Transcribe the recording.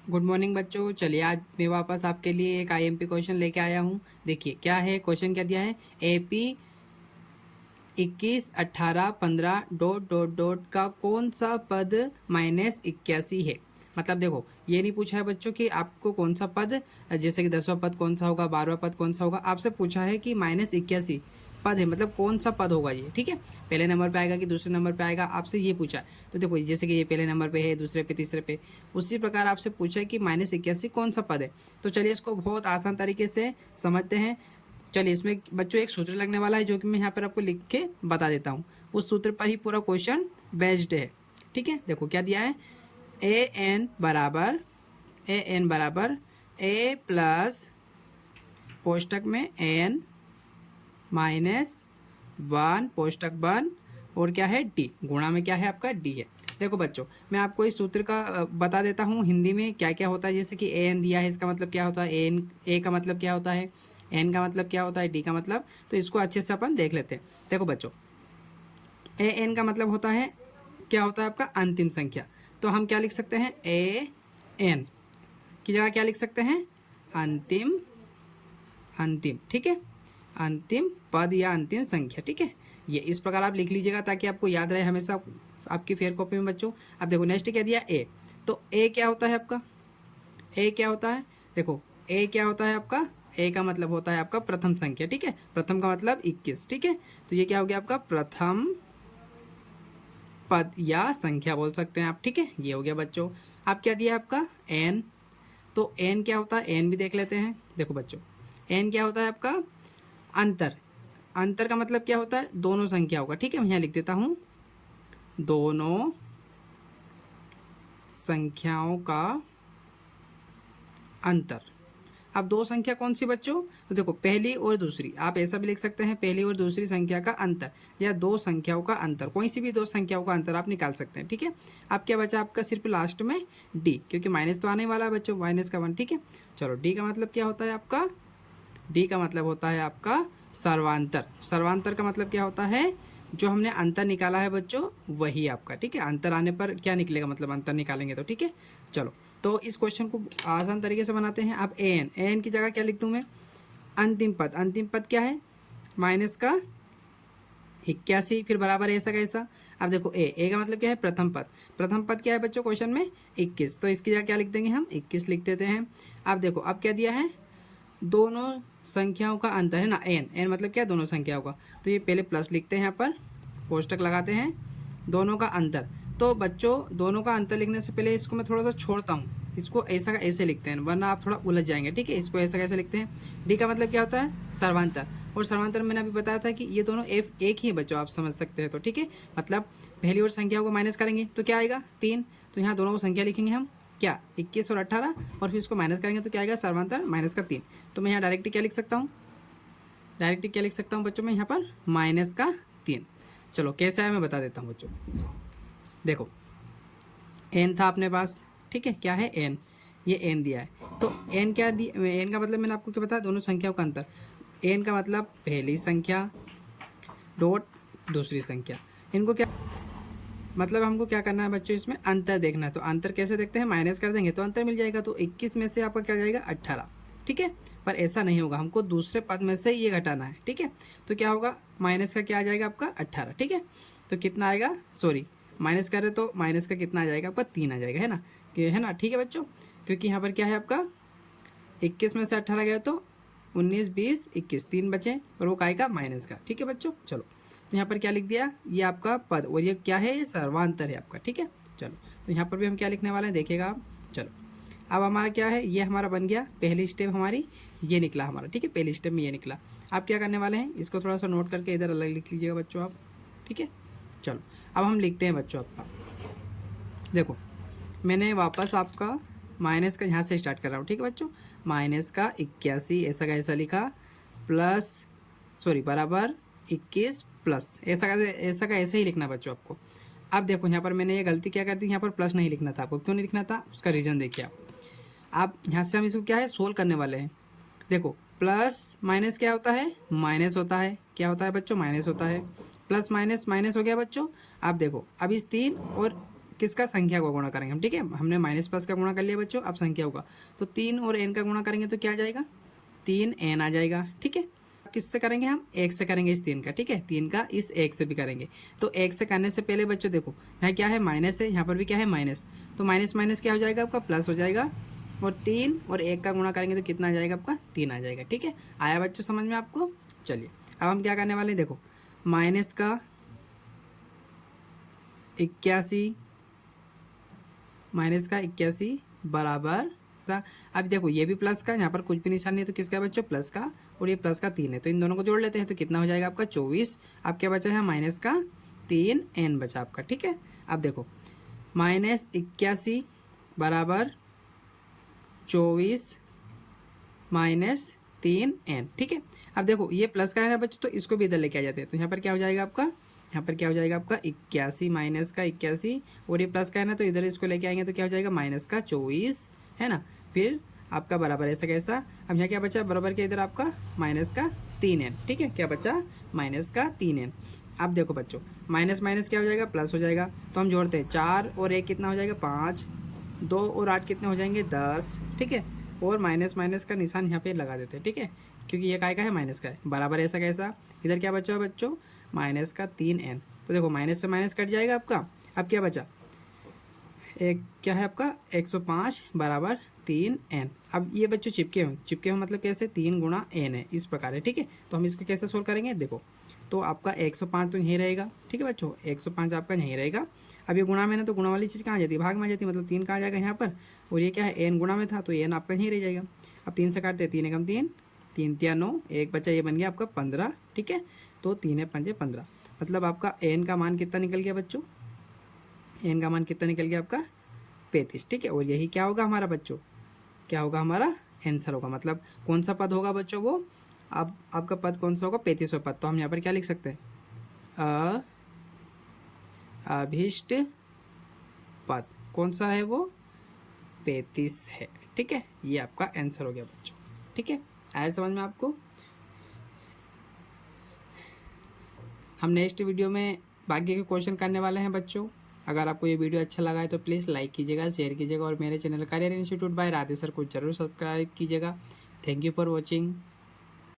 Good morning बच्चों। चलिए आज मैं वापस आपके लिए एक आईएमपी क्वेश्चन लेके आया हूँ। देखिए क्या है क्वेश्चन, क्या दिया है। एपी 21, 18, 15 डॉट डॉट डॉट का कौन सा पद -81 है। मतलब देखो ये नहीं पूछा है बच्चों कि आपको कौन सा पद, जैसे कि 10वां पद कौन सा होगा, 12वां पद कौन सा होगा। आपसे पूछा है कि -81 पद है, मतलब कौन सा पद होगा ये। ठीक है, पहले नंबर पे आएगा कि दूसरे नंबर पे आएगा, आपसे ये पूछा है। तो देखो जैसे कि ये पहले नंबर पे है, दूसरे पे, तीसरे पे, उसी प्रकार आपसे पूछा है कि -81 कौन सा पद है। तो चलिए इसको बहुत आसान तरीके से समझते हैं। चलिए इसमें बच्चों एक सूत्र लगने वाला है जो कि मैं यहाँ पर आपको लिख के बता देता हूँ। उस सूत्र पर ही पूरा क्वेश्चन बेस्ड है। ठीक है, देखो क्या दिया है। ए एन बराबर ए प्लस कोष्टक में एन -1 कोष्टक बंद और क्या है डी, गुणा में क्या है आपका डी है। देखो बच्चों मैं आपको इस सूत्र का बता देता हूँ हिंदी में क्या क्या होता है। जैसे कि ए एन दिया है, इसका मतलब क्या होता है, एन ए का मतलब क्या होता है, एन का मतलब क्या होता है, डी का मतलब। तो इसको अच्छे से अपन देख लेते हैं। देखो बच्चों ए एन का मतलब होता है, क्या होता है आपका अंतिम संख्या। तो हम क्या लिख सकते हैं, ए एन की जगह क्या लिख सकते हैं, अंतिम अंतिम। ठीक है, अंतिम पद या अंतिम संख्या। ठीक है, ये इस प्रकार आप लिख लीजिएगा ताकि आपको याद रहे हमेशा आपकी फेयर कॉपी में बच्चों। अब देखो नेक्स्ट क्या दिया, ए। तो ए क्या होता है आपका, ए क्या होता है, देखो ए क्या होता है आपका, ए का मतलब होता है आपका प्रथम संख्या। ठीक है, प्रथम का मतलब 21। ठीक है, तो ये क्या हो गया आपका प्रथम पद या संख्या बोल सकते हैं आप। ठीक है, ये हो गया बच्चों। आप क्या दिया आपका एन। तो एन क्या होता है, एन भी देख लेते हैं। देखो बच्चों एन क्या होता है आपका अंतर। अंतर का मतलब क्या होता है, दोनों संख्याओं का। ठीक है, मैं यहाँ लिख देता हूँ, दोनों संख्याओं का अंतर। अब दो संख्या कौन सी बच्चों, तो देखो पहली और दूसरी, आप ऐसा भी लिख सकते हैं, पहली और दूसरी संख्या का अंतर या दो संख्याओं का अंतर, कोई सी भी दो संख्याओं का अंतर आप निकाल सकते हैं। ठीक है, अब क्या बचा आपका सिर्फ लास्ट में डी, क्योंकि माइनस तो आने वाला है बच्चों, -1। ठीक है, चलो डी का मतलब क्या होता है आपका, डी का मतलब होता है आपका सर्वांतर। सर्वांतर का मतलब क्या होता है, जो हमने अंतर निकाला है बच्चों वही आपका। ठीक है, अंतर आने पर क्या निकलेगा, मतलब अंतर निकालेंगे तो। ठीक है, चलो तो इस क्वेश्चन को आसान तरीके से बनाते हैं। अब ए एन की जगह क्या लिख दूँ मैं, अंतिम पद। अंतिम पद क्या है, -81 फिर बराबर ऐसा कैसा। अब देखो ए का मतलब क्या है, प्रथम पद। प्रथम पद क्या है बच्चों क्वेश्चन में 21, तो इसकी जगह क्या लिख देंगे हम, 21 लिख देते हैं। अब देखो अब क्या दिया है, दोनों संख्याओं का अंतर है ना, एन। एन मतलब क्या है, दोनों संख्याओं का। तो ये पहले प्लस लिखते हैं, यहाँ पर कोष्टक लगाते हैं, दोनों का अंतर। तो बच्चों दोनों का अंतर लिखने से पहले इसको मैं थोड़ा सा छोड़ता हूँ, इसको ऐसा का ऐसे लिखते हैं, वरना आप थोड़ा उलझ जाएंगे। ठीक है, इसको ऐसा कैसे लिखते हैं, डी का मतलब क्या होता है सर्वांतर। और सर्वांतर मैंने अभी बताया था कि ये दोनों एफ एक ही है बच्चों, आप समझ सकते हैं। तो ठीक है, मतलब पहली और संख्याओं को माइनस करेंगे तो क्या आएगा 3। तो यहाँ दोनों को संख्या लिखेंगे हम क्या, 21 और 18, और फिर इसको माइनस करेंगे तो क्या आएगा सर्वांतर -3। तो मैं यहाँ डायरेक्ट क्या लिख सकता हूँ, डायरेक्ट क्या लिख सकता हूँ बच्चों मैं यहाँ पर -3। चलो कैसे आया मैं बता देता हूँ बच्चों। देखो एन था अपने पास, ठीक है, क्या है एन, ये एन दिया है। तो एन क्या दिया, एन का मतलब मैंने आपको क्या बताया, दोनों संख्याओं का अंतर। एन का मतलब पहली संख्या डॉट दूसरी संख्या। इनको क्या मतलब, हमको क्या करना है बच्चों, इसमें अंतर देखना है। तो अंतर कैसे देखते हैं, माइनस कर देंगे तो अंतर मिल जाएगा। तो 21 में से आपका क्या जाएगा 18। ठीक है, पर ऐसा नहीं होगा, हमको दूसरे पद में से ये घटाना है। ठीक है, तो क्या होगा, माइनस का क्या आ जाएगा आपका 18। ठीक है, तो कितना आएगा, सॉरी माइनस करें तो माइनस का कितना आ जाएगा आपका 3 आ जाएगा, है ना, कि है ना। ठीक है बच्चों, क्योंकि यहाँ पर क्या है आपका 21 में से 18 गया तो 19, 20, 21, 3 बचे, और वो काय का माइनस का। ठीक है बच्चों, चलो तो यहाँ पर क्या लिख दिया, ये आपका पद, और ये क्या है, ये सर्वांतर है आपका। ठीक है, चलो तो यहाँ पर भी हम क्या लिखने वाले हैं देखिएगा आप। चलो अब हमारा क्या है, ये हमारा बन गया, पहली स्टेप हमारी ये निकला हमारा। ठीक है, पहली स्टेप में ये निकला। आप क्या करने वाले हैं, इसको थोड़ा सा नोट करके इधर अलग लिख लीजिएगा बच्चों आप। ठीक है, चलो अब हम लिखते हैं बच्चों आपका। देखो मैंने वापस आपका माइनस का यहाँ से स्टार्ट कर रहा हूँ। ठीक है बच्चों, माइनस का 81 ऐसा का ऐसा लिखा, प्लस सॉरी बराबर 21 प्लस ऐसा का ऐसे ही लिखना बच्चों आपको। अब देखो यहाँ पर मैंने ये गलती क्या कर दी, यहाँ पर प्लस नहीं लिखना था आपको। क्यों नहीं लिखना था, उसका रीज़न देखिए आप। अब यहाँ से हम इसको क्या है सोल्व करने वाले हैं। देखो प्लस माइनस क्या होता है, माइनस होता है, क्या होता है बच्चों, माइनस होता है। प्लस माइनस माइनस हो गया बच्चों। अब देखो अब इस 3 और किसका, संख्या को गुणा करेंगे हम, ठीक है। हमने माइनस प्लस का गुणा कर लिया बच्चों, अब संख्या होगा तो 3 और n का गुणा करेंगे तो क्या आ जाएगा, 3n आ जाएगा, ठीक है। किससे करेंगे हम, 1 से करेंगे इस 3 का, ठीक है, 3 का इस 1 से भी करेंगे। तो 1 से करने से पहले बच्चों देखो यहाँ क्या है, माइनस है, यहाँ पर भी क्या है, माइनस, तो माइनस माइनस क्या हो जाएगा आपका, प्लस हो जाएगा, और 3 और 1 का गुणा करेंगे तो कितना आ जाएगा आपका, 3 आ जाएगा, ठीक है। आया बच्चों समझ में आपको। चलिए अब हम क्या करने वाले हैं, देखो माइनस का 81, माइनस का 81 बराबर, अब देखो ये भी प्लस का, यहाँ पर कुछ भी निशान नहीं है तो किसका है बच्चों, प्लस का, और ये प्लस का 3 है, तो इन दोनों को जोड़ लेते हैं तो कितना हो जाएगा आपका 24। अब क्या बचा है, माइनस का 3n बचा आपका, ठीक है। अब देखो माइनस 81 बराबर 24 माइनस 3n, ठीक है। अब देखो ये प्लस का है ना बच्चों, तो इसको भी इधर लेके आ जाते हैं, तो यहाँ पर क्या हो जाएगा आपका, यहाँ पर क्या हो जाएगा आपका 81 माइनस का 81, और ये प्लस का है ना तो इधर इसको लेके आएंगे तो क्या हो जाएगा, माइनस का 24, है ना। फिर आपका बराबर ऐसा कैसा, अब यहाँ क्या बचा, बराबर के इधर आपका माइनस का 3n, ठीक है, क्या बचा, माइनस का 3n। अब देखो बच्चों माइनस माइनस क्या हो जाएगा, प्लस हो जाएगा, तो हम जोड़ते हैं 4 और 1 कितना हो जाएगा, 5, 2 और 8 कितने हो जाएंगे, 10, ठीक है, और माइनस माइनस का निशान यहाँ पे लगा देते हैं, ठीक है, क्योंकि ये काय का है, माइनस का है, बराबर ऐसा कैसा, इधर क्या बचा है बच्चों, माइनस का 3n, तो देखो माइनस से माइनस कट जाएगा आपका। अब क्या बचा, एक क्या है आपका 105 बराबर 3n। अब ये बच्चों चिपके हुए मतलब कैसे, 3 गुणा n है, इस प्रकार है, ठीक है। तो हम इसको कैसे सोल्व करेंगे, देखो तो आपका 105 तो यहीं रहेगा, ठीक है बच्चों, 105 आपका यहीं रहेगा। अब ये गुणा में ना, तो गुणा वाली चीज़ कहाँ आ जाती है, भाग में आ जाती है, मतलब 3 कहाँ आ जाएगा यहाँ पर, और ये क्या है n गुणा में था तो n आपका यहीं रह जाएगा। अब 3 से काटते हैं, 3 एकम 3, 3 तिया 9, एक बच्चा ये बन गया आपका 15, ठीक है। तो 3 पंजे 15, मतलब आपका n का मान कितना निकल गया बच्चों, n का मान कितना निकल गया आपका 35, ठीक है। और यही क्या होगा हमारा बच्चों, क्या होगा हमारा आंसर होगा, मतलब कौन सा पद होगा बच्चों वो, अब आपका पद कौन सा होगा, 35वां पद। तो हम यहाँ पर क्या लिख सकते हैं, अभीष्ट पद कौन सा है वो, 35 है, ठीक है। ये आपका आंसर हो गया बच्चों, ठीक है। आया समझ में आपको। हम नेक्स्ट वीडियो में बाकी के क्वेश्चन करने वाले हैं बच्चों। अगर आपको ये वीडियो अच्छा लगा है तो प्लीज़ लाइक कीजिएगा, शेयर कीजिएगा, और मेरे channel career institute by Radhe sir को जरूर सब्सक्राइब कीजिएगा। Thank you for watching.